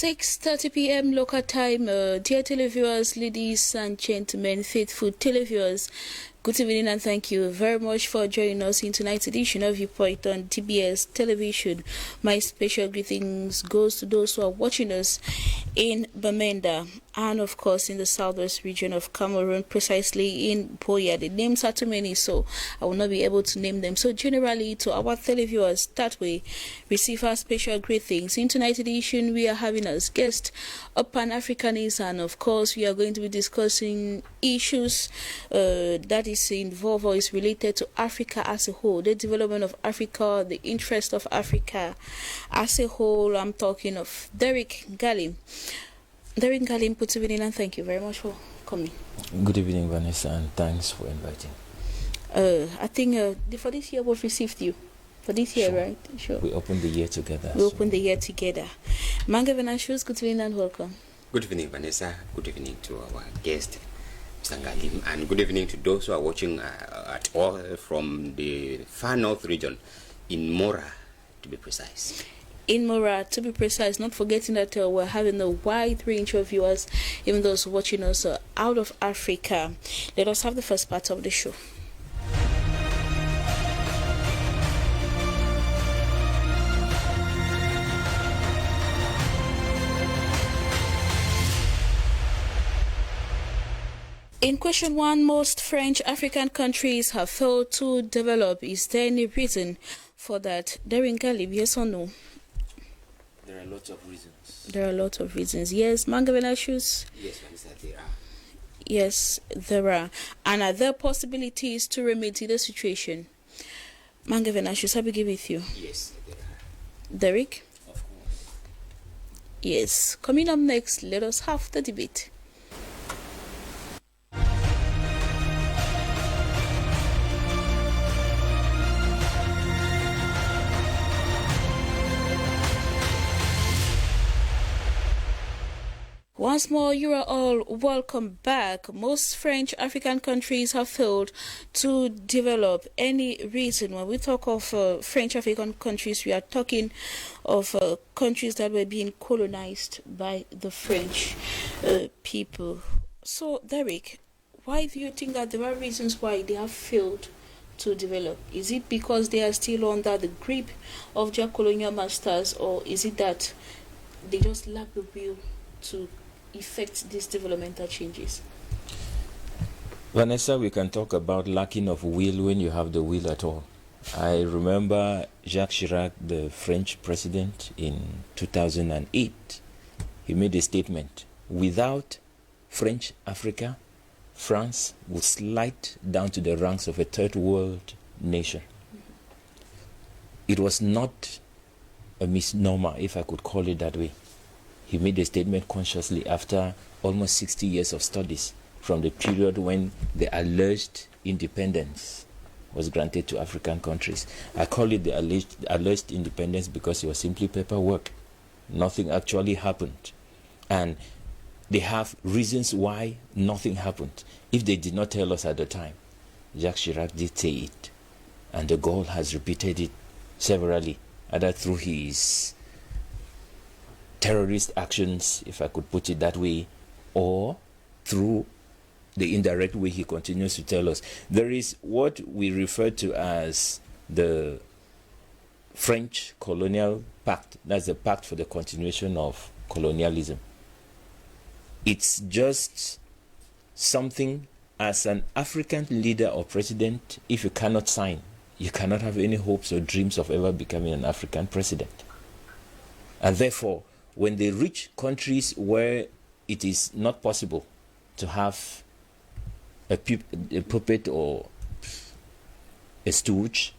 6:30 p.m. local time, dear televiewers, ladies and gentlemen, faithful televiewers, good evening and thank you very much for joining us in tonight's edition of Viewpoint on TBS television. My special greetings goes to those who are watching us in Bamenda and of course in the southwest region of Cameroon, precisely in Boya. The names are too many, so I will not be able to name them. So generally, to our televiewers that way, receive our special greetings. In tonight's edition, we are having as guest a Pan-Africanist, and of course we are going to be discussing issues that is involved or is related to Africa as a whole, the development of Africa, the interest of Africa as a whole. I'm talking of Derrick Galim. Derrick Galim, good evening and thank you very much for coming. Good evening, Vanessa, and thanks for inviting. I think for this year we've received you. For this year, Sure. right? Sure. We opened the year together. We opened the year together. Mangavena, good evening and welcome. Good evening, Vanessa. Good evening to our guest, Mr. Galim, and good evening to those who are watching at all from the far north region, in Mora, to be precise. In Mora, to be precise, not forgetting that we're having a wide range of viewers, even those watching us out of Africa. Let us have the first part of the show. In question one, most French African countries have failed to develop. Is there any reason for that? Derrick Galim, yes or no? There are lots of reasons. There are lots of reasons. Yes, Mangavena Shoes? Yes, Vanessa, there are. Yes, there are. And are there possibilities to remedy the situation? Mangavena Shoes, I begin with you. Yes, there are. Derrick? Of course. Yes. Coming up next, let us have the debate. Once more, you are all welcome back. Most French African countries have failed to develop. Any reason? When we talk of French African countries, we are talking of countries that were being colonized by the French people. So, Derrick, why do you think that there are reasons why they have failed to develop? Is it because they are still under the grip of their colonial masters, or is it that they just lack the will to effect these developmental changes? Vanessa, we can talk about lacking of will when you have the will at all. I remember Jacques Chirac, the French president, in 2008. He made a statement: without French Africa, France would slide down to the ranks of a third world nation. It was not a misnomer, if I could call it that way. He made a statement consciously after almost 60 years of studies from the period when the alleged independence was granted to African countries. I call it the alleged independence because it was simply paperwork. Nothing actually happened. And they have reasons why nothing happened. If they did not tell us at the time, Jacques Chirac did say it. And de Gaulle has repeated it severally, either through his terrorist actions, if I could put it that way, or through the indirect way he continues to tell us. There is what we refer to as the French Colonial Pact. That's the pact for the continuation of colonialism. It's just something, as an African leader or president, if you cannot sign, you cannot have any hopes or dreams of ever becoming an African president. And therefore, when they reach countries where it is not possible to have a puppet or a stooge,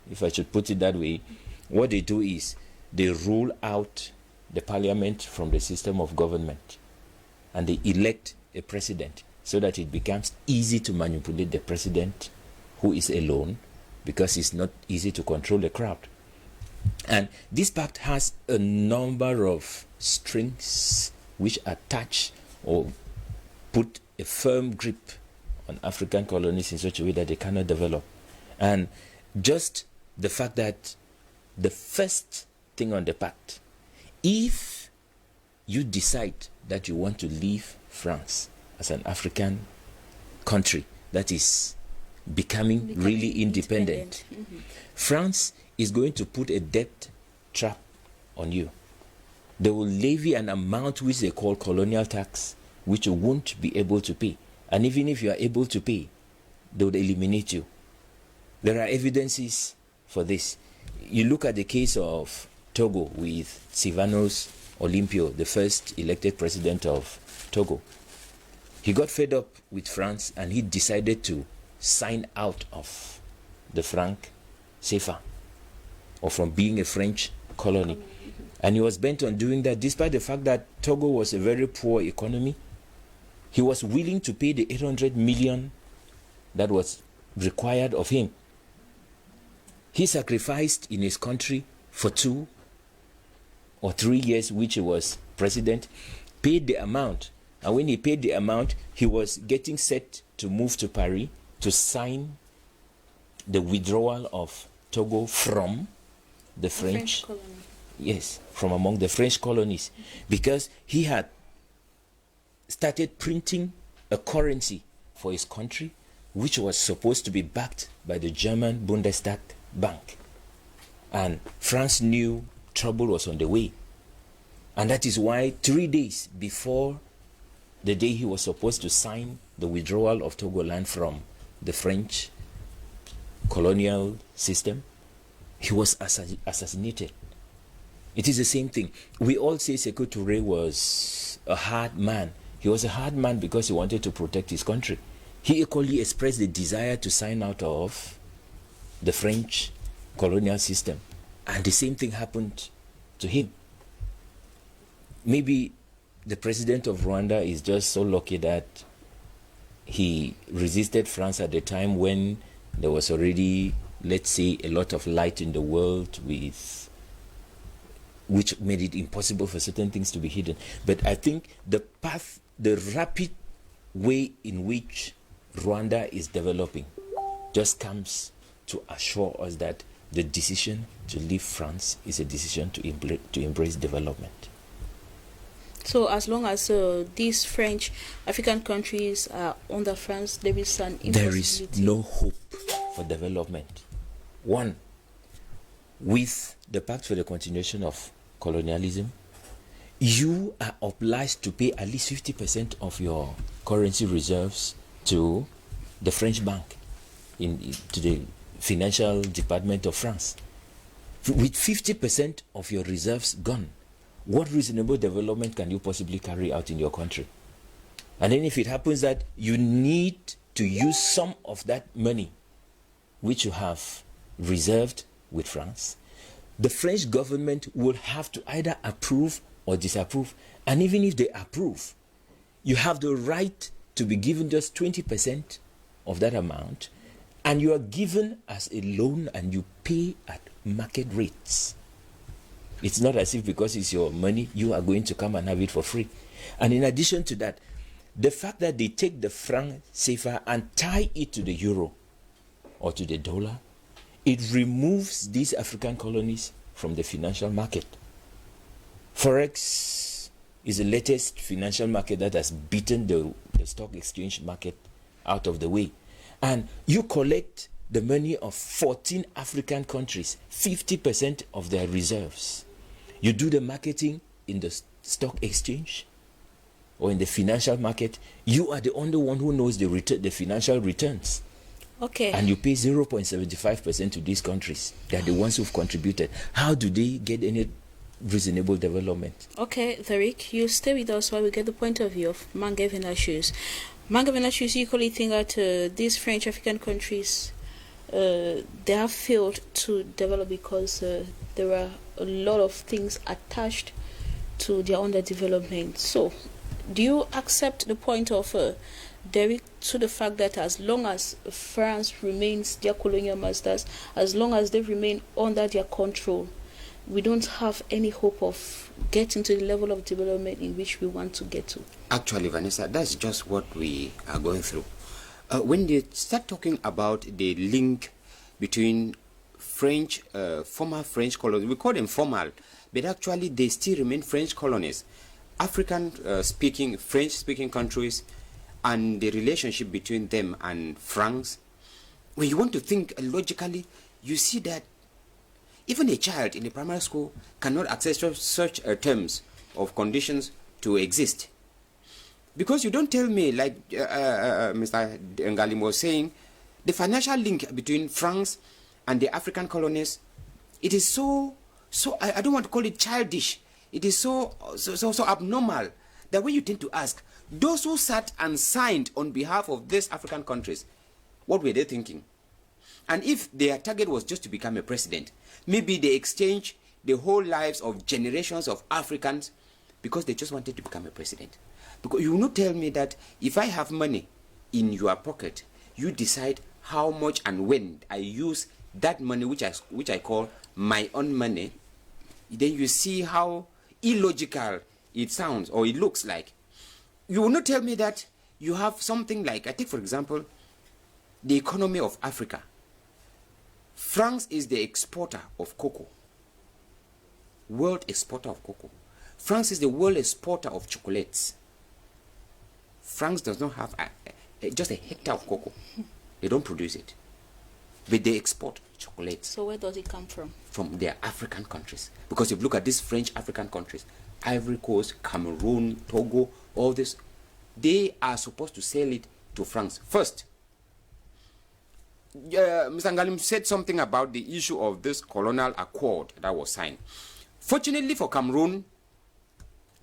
if I should put it that way, what they do is they rule out the parliament from the system of government and they elect a president so that it becomes easy to manipulate the president, who is alone, because it's not easy to control the crowd. And this pact has a number of strings which attach or put a firm grip on African colonies in such a way that they cannot develop. And just the fact that the first thing on the pact, if you decide that you want to leave France as an African country that is becoming really independent, France is going to put a debt trap on you. They will levy an amount which they call colonial tax, which you won't be able to pay. And even if you are able to pay, they would eliminate you. There are evidences for this. You look at the case of Togo with Sylvanus Olympio, the first elected president of Togo. He got fed up with France and he decided to sign out of the franc CFA, or from being a French colony. And he was bent on doing that despite the fact that Togo was a very poor economy. He was willing to pay the 800 million that was required of him. He sacrificed in his country for 2 or 3 years, which he was president, paid the amount. And when he paid the amount, he was getting set to move to Paris to sign the withdrawal of Togo from the French colony. Yes, from among the French colonies, because he had started printing a currency for his country, which was supposed to be backed by the German Bundestag Bank. And France knew trouble was on the way. And that is why 3 days before the day he was supposed to sign the withdrawal of Togoland from the French colonial system, he was assassinated. It is the same thing. We all say Sékou Touré was a hard man. He was a hard man because he wanted to protect his country. He equally expressed the desire to sign out of the French colonial system. And the same thing happened to him. Maybe the president of Rwanda is just so lucky that he resisted France at the time when there was already, let's say, a lot of light in the world, which made it impossible for certain things to be hidden. But I think the path, the rapid way in which Rwanda is developing just comes to assure us that the decision to leave France is a decision to embrace development. So as long as these French African countries are under France, there is an impossibility. There is no hope for development. One, with the Pact for the Continuation of Colonialism, you are obliged to pay at least 50% of your currency reserves to the French bank, to the financial department of France. With 50% of your reserves gone, what reasonable development can you possibly carry out in your country? And then if it happens that you need to use some of that money which you have reserved with France, the French government will have to either approve or disapprove. And even if they approve, you have the right to be given just 20% of that amount, and you are given as a loan and you pay at market rates. It's not as if because it's your money, you are going to come and have it for free. And in addition to that, the fact that they take the franc CFA and tie it to the euro or to the dollar, it removes these African colonies from the financial market. Forex is the latest financial market that has beaten the stock exchange market out of the way. And you collect the money of 14 African countries, 50% of their reserves. You do the marketing in the stock exchange or in the financial market. You are the only one who knows the financial returns. Okay. And you pay 0.75% to these countries. They are the ones who've contributed. How do they get any reasonable development? Okay, Tariq, you stay with us while we get the point of view of Mange Venatius. Mange Venatius, you equally think that these French African countries, they have failed to develop because there are a lot of things attached to their underdevelopment. So, do you accept the point of Derek to the fact that as long as France remains their colonial masters, as long as they remain under their control, we don't have any hope of getting to the level of development in which we want to get to? Actually, Vanessa, that's just what we are going through. When they start talking about the link between French, former French colonies, we call them formal, but actually they still remain French colonies. African speaking, French speaking countries and the relationship between them and France, when you want to think logically, you see that even a child in a primary school cannot access such terms of conditions to exist. Because you don't tell me, like Mr. Ngalim was saying, the financial link between France and the African colonies, it is so I don't want to call it childish. It is so abnormal that when you tend to ask, those who sat and signed on behalf of these African countries, what were they thinking? And if their target was just to become a president, maybe they exchanged the whole lives of generations of Africans because they just wanted to become a president. Because you will not tell me that if I have money in your pocket, you decide how much and when I use that money, which I call my own money. Then you see how illogical it sounds or it looks like. You will not tell me that you have something like, I take for example, the economy of Africa. France is the exporter of cocoa, world exporter of cocoa. France is the world exporter of chocolates. France does not have just a hectare of cocoa. They don't produce it, but they export chocolates. So where does it come from? From their African countries. Because if you look at these French African countries, Ivory Coast, Cameroon, Togo, all this, they are supposed to sell it to France first. Mr. Ngalim said something about the issue of this colonial accord that was signed. Fortunately for Cameroon,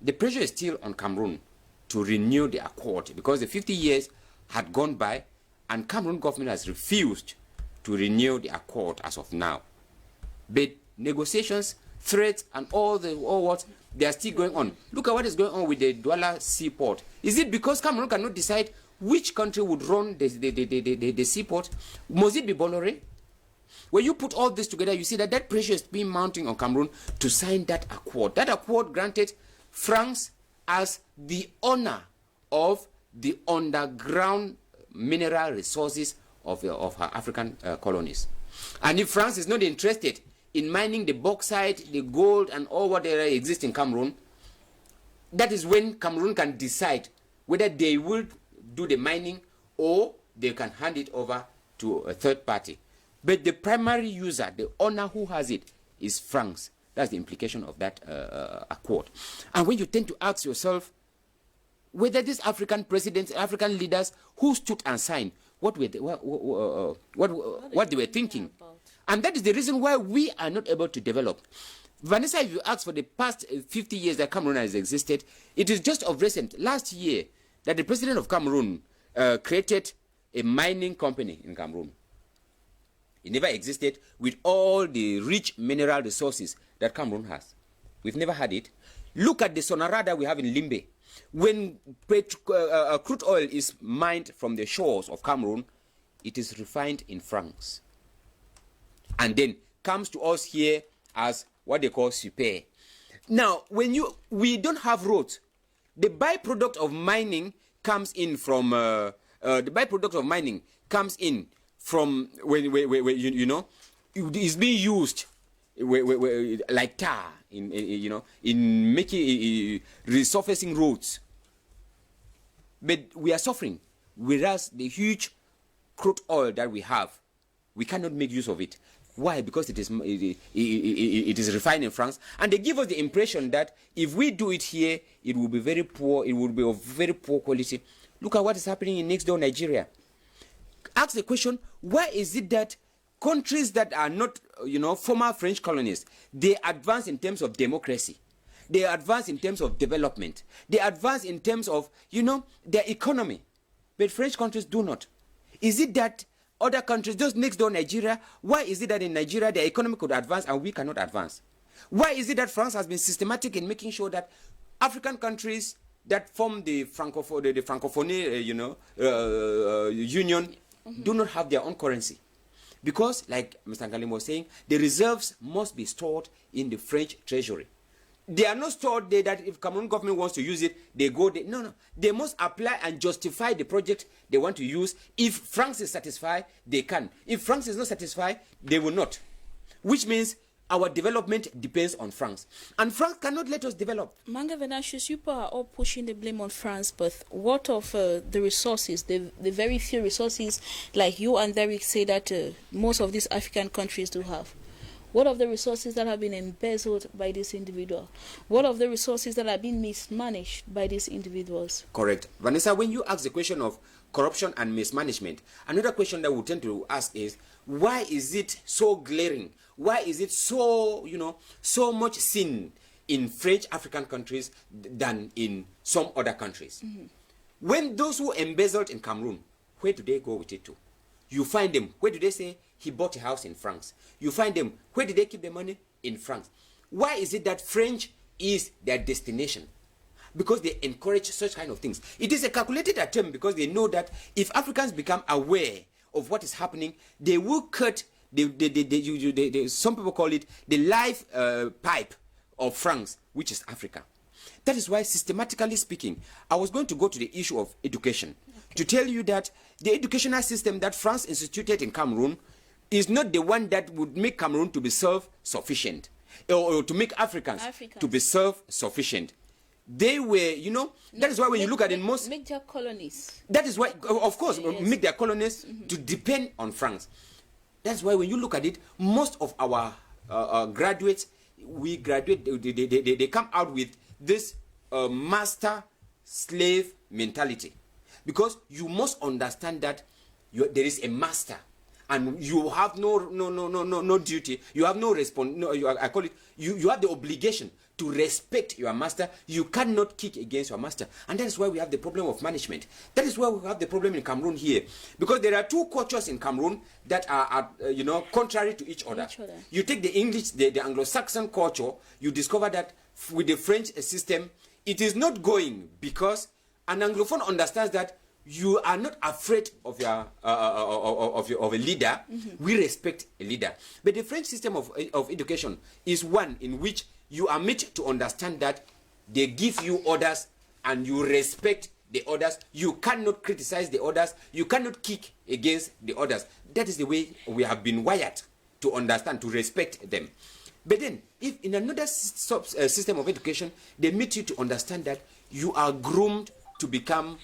the pressure is still on Cameroon to renew the accord because the 50 years had gone by and Cameroon government has refused to renew the accord as of now. But negotiations, threats, and all what they are still going on. Look at what is going on with the Douala seaport. Is it because Cameroon cannot decide which country would run the seaport? Must it be Bolloré? When you put all this together, you see that that pressure is being mounting on Cameroon to sign that accord. That accord granted France as the owner of the underground mineral resources of her African colonies. And if France is not interested in mining the bauxite, the gold, and all whatever exists in Cameroon, that is when Cameroon can decide whether they will do the mining or they can hand it over to a third party. But the primary user, the owner who has it, is France. That's the implication of that accord. And when you tend to ask yourself whether these African presidents, African leaders who stood and signed, what they were thinking. And that is the reason why we are not able to develop. Vanessa, if you ask for the past 50 years that Cameroon has existed, it is just of recent, last year, that the president of Cameroon created a mining company in Cameroon. It never existed with all the rich mineral resources that Cameroon has. We've never had it. Look at the Sonara that we have in Limbe. When crude oil is mined from the shores of Cameroon, it is refined in France. And then comes to us here as what they call super. Now, we don't have roads. The byproduct of mining comes in from when it's being used like tar in making resurfacing roads. But we are suffering, whereas the huge crude oil that we have, we cannot make use of it. Why? Because it is refined in France, and they give us the impression that if we do it here, it will be very poor. It will be of very poor quality. Look at what is happening in next door Nigeria. Ask the question: why is it that countries that are not, former French colonies, they advance in terms of democracy, they advance in terms of development, they advance in terms of, their economy, but French countries do not? Is it that other countries, just next door Nigeria, why is it that in Nigeria their economy could advance and we cannot advance? Why is it that France has been systematic in making sure that African countries that form the Francophonie, union, do not have their own currency? Because, like Mr. Ngalim was saying, the reserves must be stored in the French treasury. They are not stored there that if Cameroon government wants to use it, they go there. No. They must apply and justify the project they want to use. If France is satisfied, they can. If France is not satisfied, they will not. Which means our development depends on France. And France cannot let us develop. Manga Venatius, you are all pushing the blame on France, but what of the resources, the very few resources, like you and Derek say that most of these African countries do have? What of the resources that have been embezzled by this individual? What of the resources that have been mismanaged by these individuals? Correct. Vanessa, when you ask the question of corruption and mismanagement, another question that we tend to ask is, why is it so glaring? Why is it so, so much seen in French African countries than in some other countries? When those who embezzled in Cameroon, where do they go with it to? You find them, where do they say he bought a house in France? You find them, where do they keep the money? In France. Why is it that French is their destination? Because they encourage such kind of things. It is a calculated attempt because they know that if Africans become aware of what is happening, they will cut, some people call it the life pipe of France, which is Africa. That is why, systematically speaking, I was going to go to the issue of education to tell you that the educational system that France instituted in Cameroon is not the one that would make Cameroon to be self-sufficient or to make Africans to be self-sufficient. They were, that is why when you look at it, make their colonies. That is why, of course, make their colonies to depend on France. That's why when you look at it, most of our graduates, they come out with this master-slave mentality. Because you must understand that there is a master, and you have no duty. You have no I call it. You have the obligation to respect your master. You cannot kick against your master, and that is why we have the problem of management. That is why we have the problem in Cameroon here, because there are two cultures in Cameroon that are contrary to each other. You take the English, the Anglo-Saxon culture. You discover that with the French system, it is not going because an Anglophone understands that you are not afraid of of a leader. We respect a leader. But the French system of education is one in which you are made to understand that they give you orders and you respect the orders. You cannot criticize the orders. You cannot kick against the orders. That is the way we have been wired to understand, to respect them. But then, if in another system of education, they make you to understand that you are groomed to become,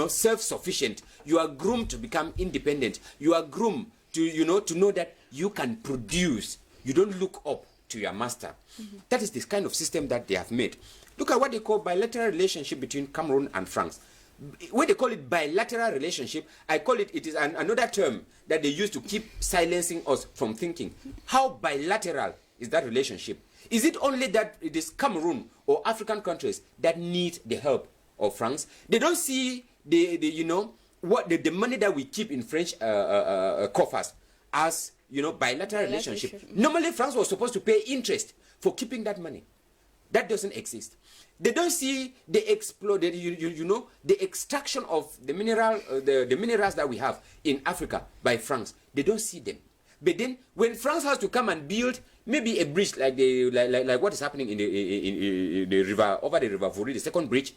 self-sufficient. You are groomed to become independent. You are groomed to, to know that you can produce. You don't look up to your master. That is this kind of system that they have made. Look at what they call bilateral relationship between Cameroon and France. When they call it bilateral relationship, I call it, it is another term that they use to keep silencing us from thinking. How bilateral is that relationship? Is it only that it is Cameroon or African countries that need the help of France? They don't see the money that we keep in French coffers as bilateral relationship. Normally, France was supposed to pay interest for keeping that money. That doesn't exist. They don't see the the extraction of the minerals that we have in Africa by France. They don't see them. But then, when France has to come and build maybe a bridge like what is happening in the river, over the river Vori, the second bridge,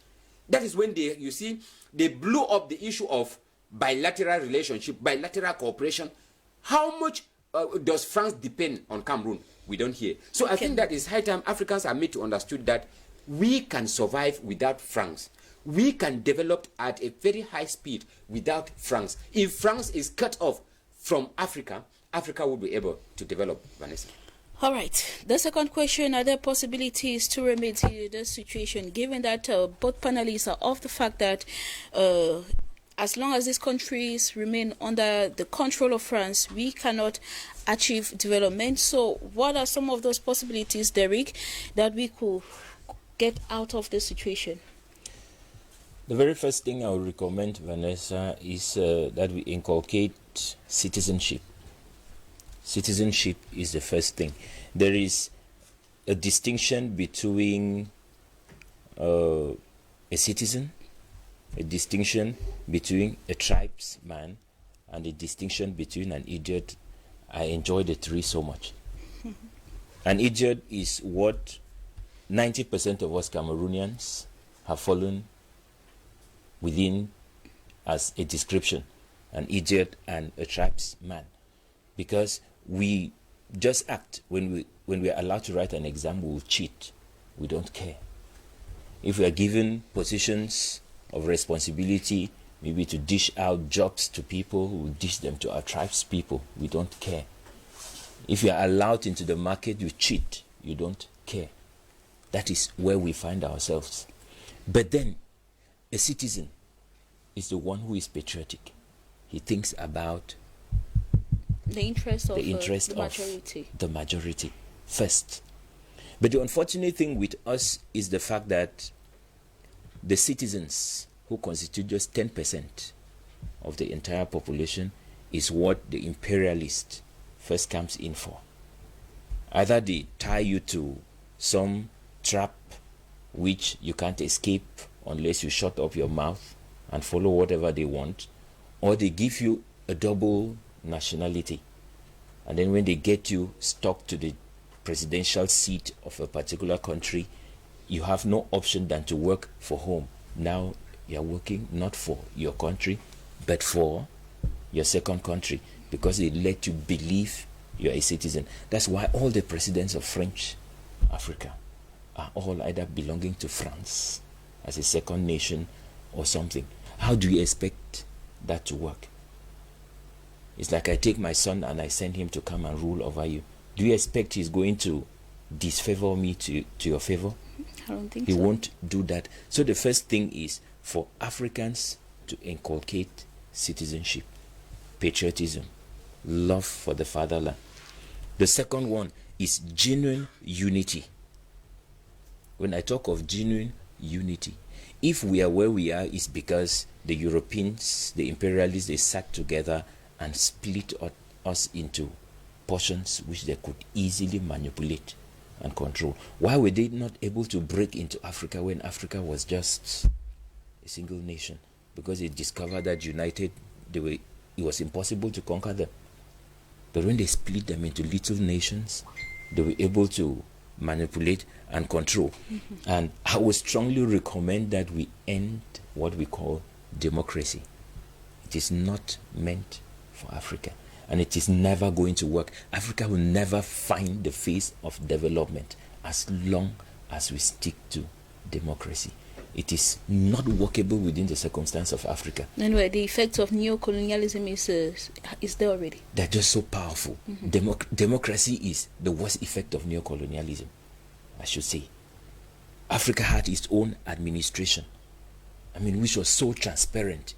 that is when they blew up the issue of bilateral relationship, bilateral cooperation. How much does France depend on Cameroon? We don't hear. So I think that it's high time Africans are made to understand that we can survive without France. We can develop at a very high speed without France. If France is cut off from Africa, Africa will be able to develop, Vanessa. All right. The second question, are there possibilities to remedy the situation, given that both panelists are of the fact that as long as these countries remain under the control of France, we cannot achieve development. So what are some of those possibilities, Derek, that we could get out of the situation? The very first thing I would recommend, Vanessa, is that we inculcate citizenship. Citizenship is the first thing. There is a distinction between a citizen, a distinction between a tribesman, and a distinction between an idiot. I enjoy the three so much. An idiot is what 90% of us Cameroonians have fallen within as a description, an idiot and a tribesman, because we just act when when we are allowed to write an exam, we will cheat. We don't care. If we are given positions of responsibility, maybe to dish out jobs to people, we will dish them to our tribes people. We don't care. If you are allowed into the market, you cheat. You don't care. That is where we find ourselves. But then, a citizen is the one who is patriotic. He thinks about the interest of the majority first. But the unfortunate thing with us is the fact that the citizens, who constitute just 10% of the entire population, is what the imperialist first comes in for. Either they tie you to some trap which you can't escape unless you shut up your mouth and follow whatever they want, or they give you a double nationality. And then when they get you stuck to the presidential seat of a particular country, you have no option than to work for home. Now you're working not for your country, but for your second country, because they let you believe you're a citizen. That's why all the presidents of French Africa are all either belonging to France as a second nation or something. How do you expect that to work? It's like I take my son and I send him to come and rule over you. Do you expect he's going to disfavor me to your favor? I don't think he so. He won't do that. So the first thing is for Africans to inculcate citizenship, patriotism, love for the fatherland. The second one is genuine unity. When I talk of genuine unity, if we are where we are, it's because the Europeans, the imperialists, they sat together and split us into portions which they could easily manipulate and control. Why were they not able to break into Africa when Africa was just a single nation? Because they discovered that united, it was impossible to conquer them. But when they split them into little nations, they were able to manipulate and control. And I would strongly recommend that we end what we call democracy. It is not meant for Africa, and it is never going to work. Africa will never find the face of development as long as we stick to democracy. It is not workable within the circumstance of Africa. Anyway, the effects of neo-colonialism is there already. They're just so powerful. Democracy is the worst effect of neo-colonialism, I should say. Africa had its own administration, which was so transparent.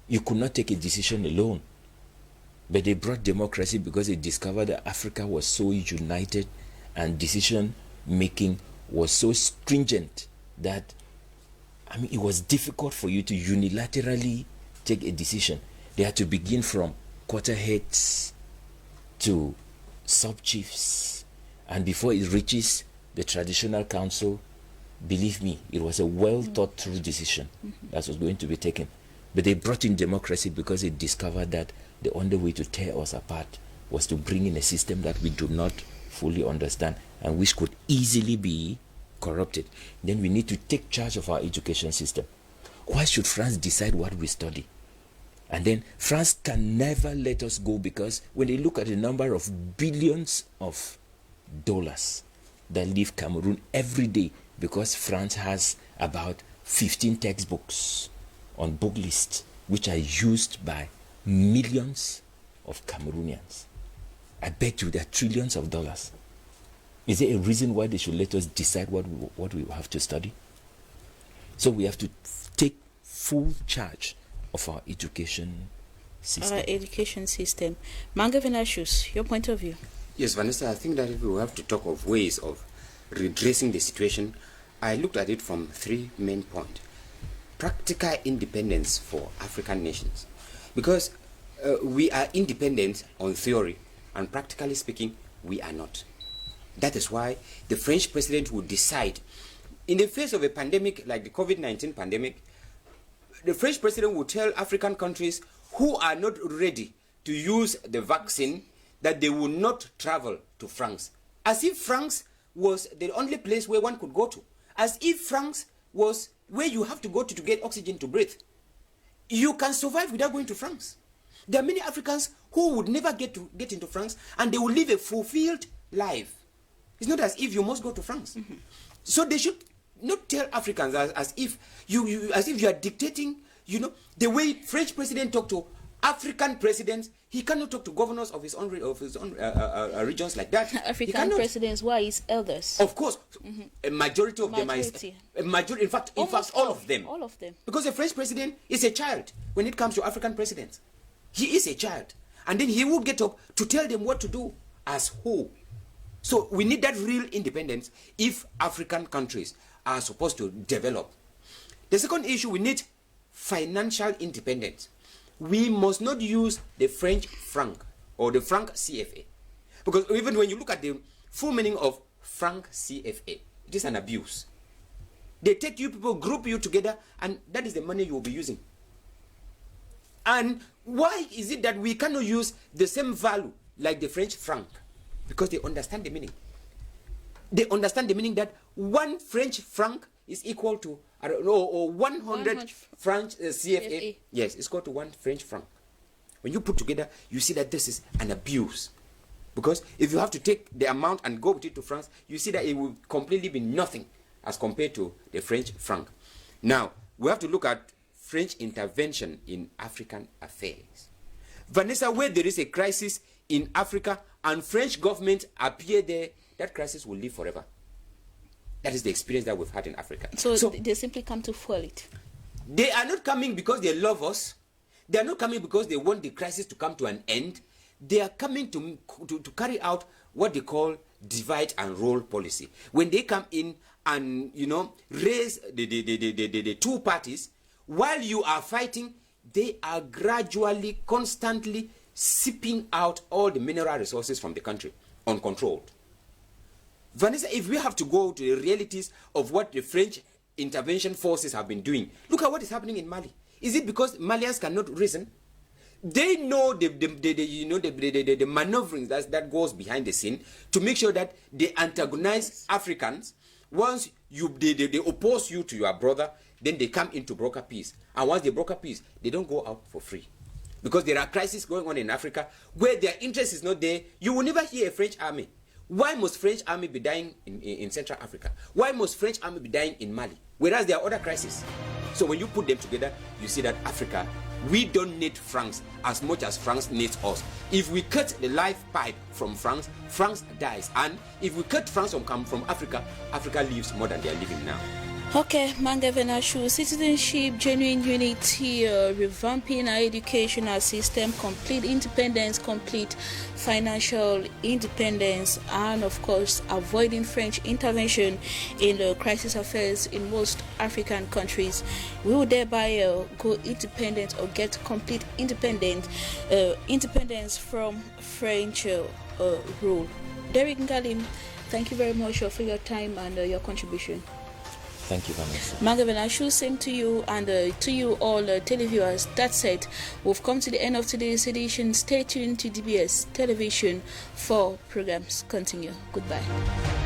You could not take a decision alone. But they brought democracy because they discovered that Africa was so united and decision making was so stringent that it was difficult for you to unilaterally take a decision. They had to begin from quarterheads to sub-chiefs, and before it reaches the traditional council, believe me, it was a well thought through decision that was going to be taken. But they brought in democracy because they discovered that the only way to tear us apart was to bring in a system that we do not fully understand and which could easily be corrupted. Then we need to take charge of our education system. Why should France decide what we study? And then France can never let us go, because when they look at the number of billions of dollars that leave Cameroon every day, because France has about 15 textbooks on book lists which are used by millions of Cameroonians. I bet you there are trillions of dollars. Is there a reason why they should let us decide what we have to study? So we have to take full charge of our education system. Manga Venashus, your point of view? Yes, Vanessa, I think that if we have to talk of ways of redressing the situation, I looked at it from three main points. Practical independence for African nations. Because we are independent on theory, and practically speaking, we are not. That is why the French president would decide, in the face of a pandemic like the COVID-19 pandemic, the French president would tell African countries who are not ready to use the vaccine that they will not travel to France. As if France was the only place where one could go to. As if France was where you have to go to get oxygen to breathe. You can survive without going to France. There are many Africans who would never get into France, and they will live a fulfilled life. It's not as if you must go to France. So they should not tell Africans as if you are dictating, you know, the way French president talk to African presidents. He cannot talk to governors of his own regions like that. African presidents, why his elders? Of course, a majority of them are a majority. In fact, all of them. All of them. Because the French president is a child when it comes to African presidents. He is a child, and then he will get up to tell them what to do as who. So we need that real independence if African countries are supposed to develop. The second issue, we need financial independence. We must not use the French franc or the franc CFA. Because even when you look at the full meaning of franc CFA, it is an abuse. They take you people, group you together, and that is the money you will be using. And why is it that we cannot use the same value like the French franc? Because they understand the meaning. They understand the meaning that one French franc is equal to, I don't know, or 100 French CFA. Yes, it's equal to 1 French franc. When you put together, you see that this is an abuse. Because if you have to take the amount and go with it to France, you see that it will completely be nothing as compared to the French franc. Now, we have to look at French intervention in African affairs. Vanessa, where there is a crisis in Africa and French government appear there, that crisis will live forever. That is the experience that we've had in Africa. So they simply come to fuel it. They are not coming because they love us. They are not coming because they want the crisis to come to an end. They are coming to carry out what they call divide and rule policy. When they come in and, you know, raise the two parties, while you are fighting, they are gradually, constantly sipping out all the mineral resources from the country, uncontrolled. Vanessa, if we have to go to the realities of what the French intervention forces have been doing, look at what is happening in Mali. Is it because Malians cannot reason? They know the maneuverings that goes behind the scene to make sure that they antagonize Africans. Once they oppose you to your brother, then they come in to broker peace. And once they broker peace, they don't go out for free. Because there are crises going on in Africa where their interest is not there. You will never hear a French army. Why must French army be dying in Central Africa? Why must French army be dying in Mali? Whereas there are other crises. So when you put them together, you see that Africa, we don't need France as much as France needs us. If we cut the life pipe from France, France dies. And if we cut France from Africa, Africa lives more than they are living now. Okay, Mangavenashu, citizenship, genuine unity, revamping our educational system, complete independence, complete financial independence, and of course, avoiding French intervention in the crisis affairs in most African countries. We will thereby go independent or get complete independence from French rule. Derek Ngalim, thank you very much for your time and your contribution. Thank you, Vanessa. Mangavenashu, same to you and to you all televiewers. That said, we've come to the end of today's edition. Stay tuned to DBS Television for programs continue. Goodbye.